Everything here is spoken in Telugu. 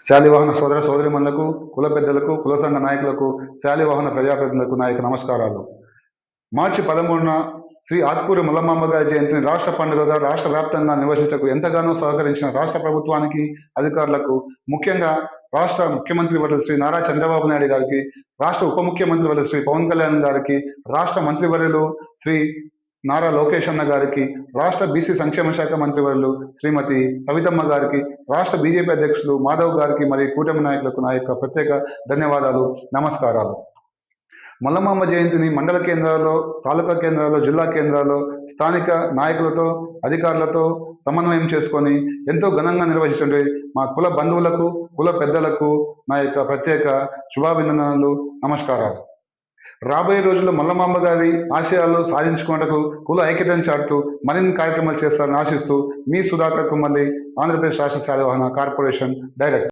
శాలివాహన సోదర సోదరిమణులకు, కుల పెద్దలకు, కుల సంఘ నాయకులకు, శాలివాహన ప్రజాప్రతినిధులకు నా యొక్క నమస్కారాలు. మార్చి 13న శ్రీ ఆత్కూరి మల్లమాంబ గారి జయంతిని రాష్ట్ర పండుగగా రాష్ట్ర వ్యాప్తంగా నిర్వహించటకు ఎంతగానో సహకరించిన రాష్ట్ర ప్రభుత్వానికి, అధికారులకు, ముఖ్యంగా రాష్ట్ర ముఖ్యమంత్రి వర్యులు శ్రీ నారా చంద్రబాబు నాయుడు గారికి, రాష్ట్ర ఉప ముఖ్యమంత్రి వర్యులు శ్రీ పవన్ కళ్యాణ్ గారికి, రాష్ట్ర మంత్రివర్యులు శ్రీ నారా లోకేష్ అన్న గారికి, రాష్ట్ర బీసీ సంక్షేమ శాఖ మంత్రివర్యులు శ్రీమతి సవితమ్మ గారికి, రాష్ట్ర బీజేపీ అధ్యక్షులు మాధవ్ గారికి మరియు కూటమి నాయకులకు నా యొక్క ప్రత్యేక ధన్యవాదాలు, నమస్కారాలు. మల్లమాంబ జయంతిని మండల కేంద్రాల్లో, తాలూకా కేంద్రాల్లో, జిల్లా కేంద్రాల్లో స్థానిక నాయకులతో, అధికారులతో సమన్వయం చేసుకొని ఎంతో ఘనంగా నిర్వహించండి. మా కుల బంధువులకు, కుల పెద్దలకు నా యొక్క ప్రత్యేక శుభాభినందనలు, నమస్కారాలు. రాబోయే రోజుల్లో మల్లమాంబ గారి ఆశయాలు సాధించుకున్నటకు కుల ఐక్యతను చాటుతూ మరిన్ని కార్యక్రమాలు చేస్తారని ఆశిస్తూ మీ సుధాకర్ కుమల్లి, ఆంధ్రప్రదేశ్ రాష్ట్ర శాలివాహన కార్పొరేషన్ డైరెక్టర్.